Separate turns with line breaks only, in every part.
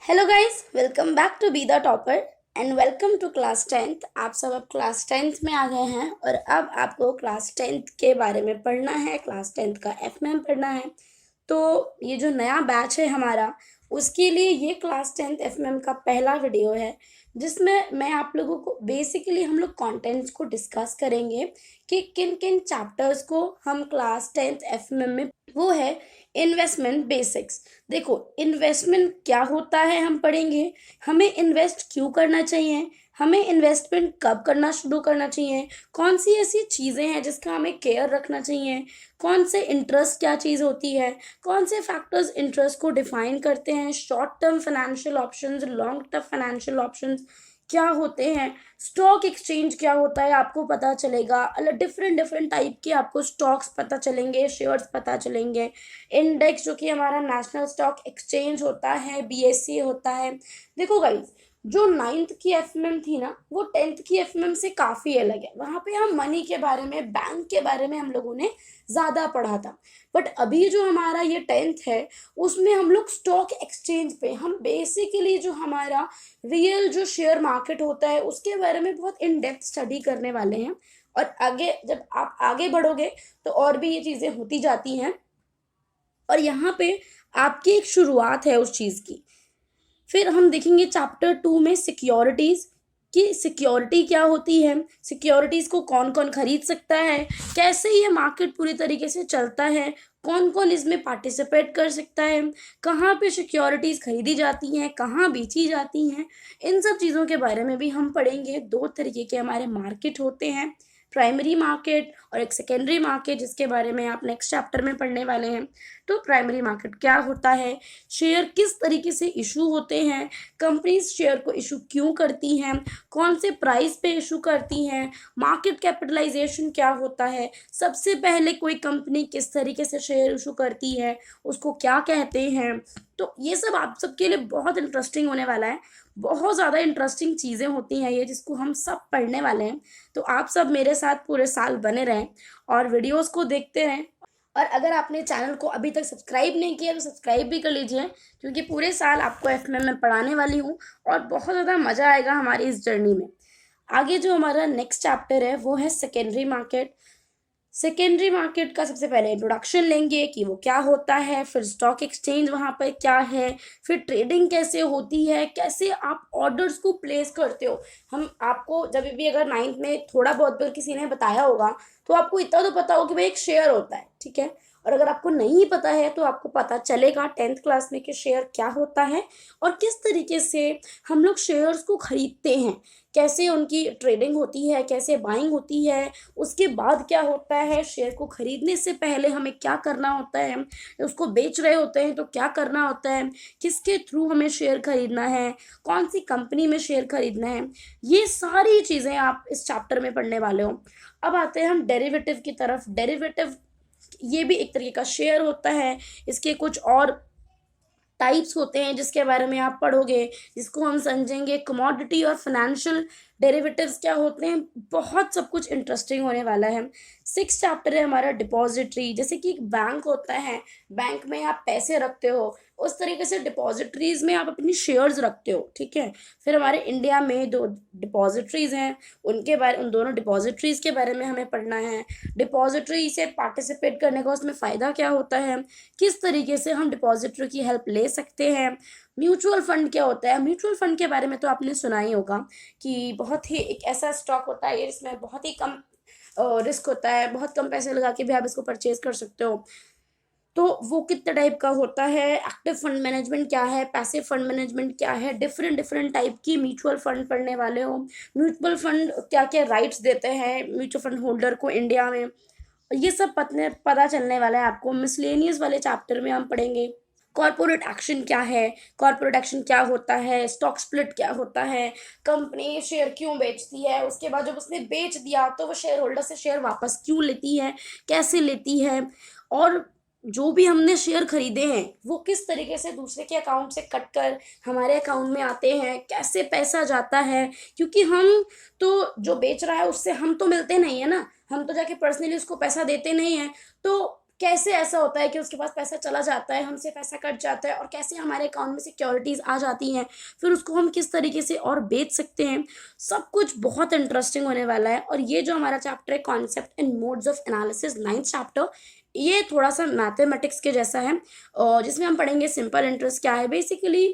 Hello guys, welcome back to be the topper and welcome to class tenth. आप सब अब class tenth में आ गए हैं और अब आपको क्लास टेंथ के बारे में पढ़ना है, क्लास टेंथ का एफएमएम पढ़ना है। तो ये जो नया बैच है हमारा, उसके लिए ये क्लास टेंथ एफएमएम का पहला वीडियो है, जिसमें मैं आप लोगों को बेसिकली हम लोग कंटेंट्स को डिस्कस करेंगे कि किन किन चैप्टर्स को हम क्लास टेंथ एफएमएम में, वो है इन्वेस्टमेंट बेसिक्स। देखो, इन्वेस्टमेंट क्या होता है हम पढ़ेंगे, हमें इन्वेस्ट क्यों करना चाहिए, हमें इन्वेस्टमेंट कब करना शुरू करना चाहिए, कौन सी ऐसी चीज़ें हैं जिसका हमें केयर रखना चाहिए, कौन से इंटरेस्ट क्या चीज़ होती है, कौन से फैक्टर्स इंटरेस्ट को डिफाइन करते हैं, short term financial options, long term financial options क्या होते हैं, स्टॉक एक्सचेंज क्या होता है आपको पता चलेगा, अलग डिफरेंट डिफरेंट टाइप के आपको स्टॉक्स पता चलेंगे, शेयर्स पता चलेंगे, इंडेक्स जो कि हमारा नेशनल स्टॉक एक्सचेंज होता है, बीएससी होता है। देखो गाइस, जो नाइन्थ की एफएमएम थी ना, वो टेंथ की एफएमएम से काफ़ी अलग है। वहाँ पे हम मनी के बारे में, बैंक के बारे में हम लोगों ने ज़्यादा पढ़ा था। बट अभी जो हमारा ये टेंथ है, उसमें हम लोग स्टॉक एक्सचेंज पे, हम बेसिकली जो हमारा रियल जो शेयर मार्केट होता है उसके बारे में बहुत इन डेप्थ स्टडी करने वाले हैं। और आगे जब आप आगे बढ़ोगे तो और भी ये चीज़ें होती जाती हैं, और यहाँ पे आपकी एक शुरुआत है उस चीज़ की। फिर हम देखेंगे चैप्टर 2 में सिक्योरिटीज़, कि सिक्योरिटी क्या होती है, सिक्योरिटीज़ को कौन कौन खरीद सकता है, कैसे ये मार्केट पूरी तरीके से चलता है, कौन कौन इसमें पार्टिसिपेट कर सकता है, कहाँ पे सिक्योरिटीज़ खरीदी जाती हैं, कहाँ बेची जाती हैं। इन सब चीज़ों के बारे में भी हम पढ़ेंगे। दो तरीके के हमारे मार्केट होते हैं, प्राइमरी मार्केट और एक सेकेंडरी मार्केट, जिसके बारे में आप नेक्स्ट चैप्टर में पढ़ने वाले हैं। तो प्राइमरी मार्केट क्या होता है, शेयर किस तरीके से इशू होते हैं, कंपनीज शेयर को इशू क्यों करती हैं, कौन से प्राइस पे इशू करती हैं, मार्केट कैपिटलाइजेशन क्या होता है, सबसे पहले कोई कंपनी किस तरीके से शेयर इशू करती है, उसको क्या कहते हैं। तो ये सब आप सबके लिए बहुत इंटरेस्टिंग होने वाला है। बहुत ज़्यादा इंटरेस्टिंग चीज़ें होती हैं ये, जिसको हम सब पढ़ने वाले हैं। तो आप सब मेरे साथ पूरे साल बने रहें और वीडियोस को देखते रहें। और अगर आपने चैनल को अभी तक सब्सक्राइब नहीं किया तो सब्सक्राइब भी कर लीजिए, क्योंकि पूरे साल आपको एफएमएम में पढ़ाने वाली हूँ और बहुत ज़्यादा मज़ा आएगा हमारी इस जर्नी में। आगे जो हमारा नेक्स्ट चैप्टर है वो है सेकेंडरी मार्केट। सेकेंडरी मार्केट का सबसे पहले इंट्रोडक्शन लेंगे कि वो क्या होता है, फिर स्टॉक एक्सचेंज वहाँ पर क्या है, फिर ट्रेडिंग कैसे होती है, कैसे आप ऑर्डर्स को प्लेस करते हो। हम आपको जब भी अगर नाइन्थ में थोड़ा बहुत भी किसी ने बताया होगा तो आपको इतना तो पता हो कि भाई एक शेयर होता है, ठीक है। और अगर आपको नहीं पता है तो आपको पता चलेगा टेंथ क्लास में कि शेयर क्या होता है और किस तरीके से हम लोग शेयर्स को खरीदते हैं, कैसे उनकी ट्रेडिंग होती है, कैसे बाइंग होती है, उसके बाद क्या होता है, शेयर को खरीदने से पहले हमें क्या करना होता है, उसको बेच रहे होते हैं तो क्या करना होता है, किसके थ्रू हमें शेयर खरीदना है, कौन सी कंपनी में शेयर खरीदना है। ये सारी चीज़ें आप इस चैप्टर में पढ़ने वाले हो। अब आते हैं हम डेरिवेटिव की तरफ। डेरिवेटिव ये भी एक तरीके का शेयर होता है। इसके कुछ और टाइप्स होते हैं जिसके बारे में आप पढ़ोगे, जिसको हम समझेंगे। कमोडिटी और फाइनेंशियल डेरिवेटिव्स क्या होते हैं, बहुत सब कुछ इंटरेस्टिंग होने वाला है। सिक्स चैप्टर है हमारा डिपॉजिटरी। जैसे कि एक बैंक होता है, बैंक में आप पैसे रखते हो, उस तरीके से डिपॉजिटरीज में आप अपनी शेयर्स रखते हो, ठीक है। फिर हमारे इंडिया में दो डिपॉजिटरीज हैं, उन दोनों डिपॉजिटरीज के बारे में हमें पढ़ना है। डिपॉजिटरी से पार्टिसिपेट करने का उसमें फ़ायदा क्या होता है, किस तरीके से हम डिपॉजिटरी की हेल्प ले सकते हैं। म्यूचुअल फंड क्या होता है, म्यूचुअल फंड के बारे में तो आपने सुना ही होगा कि बहुत ही एक ऐसा स्टॉक होता है जिसमें बहुत ही कम रिस्क होता है, बहुत कम पैसे लगा के भी आप इसको परचेज कर सकते हो। तो वो कितने टाइप का होता है, एक्टिव फंड मैनेजमेंट क्या है, पैसिव फंड मैनेजमेंट क्या है, डिफरेंट डिफरेंट टाइप की म्यूचुअल फंड पढ़ने वाले हो। म्यूचुअल फंड क्या क्या राइट्स देते हैं म्यूचुअल फंड होल्डर को इंडिया में, ये सब पता चलने वाला है आपको। मिसलेनियस वाले चैप्टर में हम पढ़ेंगे कॉर्पोरेट एक्शन क्या है, कॉर्पोरेट एक्शन क्या होता है, स्टॉक स्प्लिट क्या होता है, कंपनी शेयर क्यों बेचती है, उसके बाद जब उसने बेच दिया तो वो शेयर होल्डर से शेयर वापस क्यों लेती है, कैसे लेती है, और जो भी हमने शेयर खरीदे हैं वो किस तरीके से दूसरे के अकाउंट से कट कर हमारे अकाउंट में आते हैं, कैसे पैसा जाता है। क्योंकि हम तो जो बेच रहा है उससे हम तो मिलते नहीं है ना, हम तो जाके पर्सनली उसको पैसा देते नहीं हैं। तो कैसे ऐसा होता है कि उसके पास पैसा चला जाता है, हमसे पैसा कट जाता है, और कैसे हमारे अकाउंट में सिक्योरिटीज़ आ जाती हैं, फिर उसको हम किस तरीके से और बेच सकते हैं। सब कुछ बहुत इंटरेस्टिंग होने वाला है। और ये जो हमारा चैप्टर है concept and modes of analysis, 9th chapter, ये थोड़ा सा मैथमेटिक्स के जैसा है, और जिसमें हम पढ़ेंगे सिंपल इंटरेस्ट क्या है। बेसिकली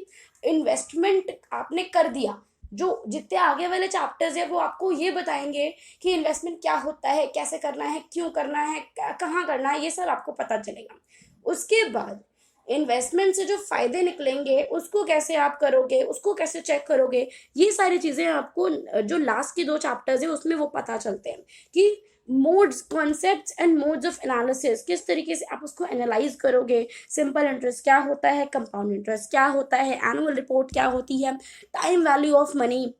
इन्वेस्टमेंट आपने कर दिया, जो जितने आगे वाले चैप्टर्स है वो आपको ये बताएंगे कि इन्वेस्टमेंट क्या होता है, कैसे करना है, क्यों करना है, कहाँ करना है, ये सब आपको पता चलेगा। उसके बाद इन्वेस्टमेंट से जो फायदे निकलेंगे उसको कैसे आप करोगे, उसको कैसे चेक करोगे, ये सारी चीज़ें आपको जो लास्ट के 2 चैप्टर्स है उसमें वो पता चलते हैं कि modes, concepts and modes of analysis, किस तरीके से आप उसको एनालाइज करोगे। सिंपल इंटरेस्ट क्या होता है, कंपाउंड इंटरेस्ट क्या होता है, एनुअल रिपोर्ट क्या होती है, टाइम वैल्यू ऑफ मनी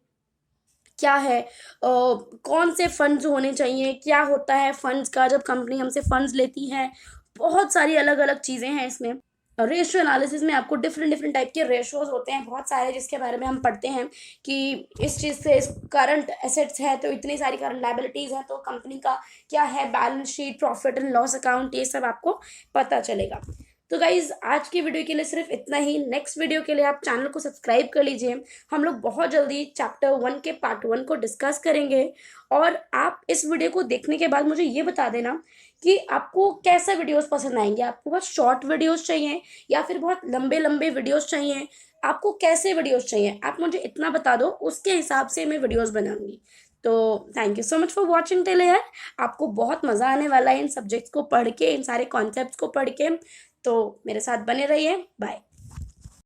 क्या है, कौन से फंड्स होने चाहिए, क्या होता है फंड्स का जब कंपनी हमसे फंड्स लेती है। बहुत सारी अलग अलग चीज़ें हैं इसमें। रेशियो एनालिसिस में आपको डिफरेंट डिफरेंट टाइप के रेशियोज होते हैं बहुत सारे, जिसके बारे में हम पढ़ते हैं कि इस चीज़ से, इस करंट एसेट्स है तो इतनी सारी करंट लाइबिलिटीज़ हैं, तो कंपनी का क्या है balance sheet, profit and loss account, ये सब आपको पता चलेगा। तो गाइज़ आज की वीडियो के लिए सिर्फ इतना ही। नेक्स्ट वीडियो के लिए आप चैनल को सब्सक्राइब कर लीजिए। हम लोग बहुत जल्दी चैप्टर 1 के पार्ट 1 को डिस्कस करेंगे। और आप इस वीडियो को देखने के बाद मुझे ये बता देना कि आपको कैसे वीडियोस पसंद आएंगे। आपको बहुत शॉर्ट वीडियोस चाहिए या फिर बहुत लंबे लंबे वीडियोस चाहिए, आपको कैसे वीडियोस चाहिए, आप मुझे इतना बता दो, उसके हिसाब से मैं वीडियोस बनाऊंगी। तो thank you so much for watching till here. आपको बहुत मज़ा आने वाला है इन सब्जेक्ट्स को पढ़ के, इन सारे कॉन्सेप्ट्स को पढ़ के। तो मेरे साथ बने रहिए। बाय।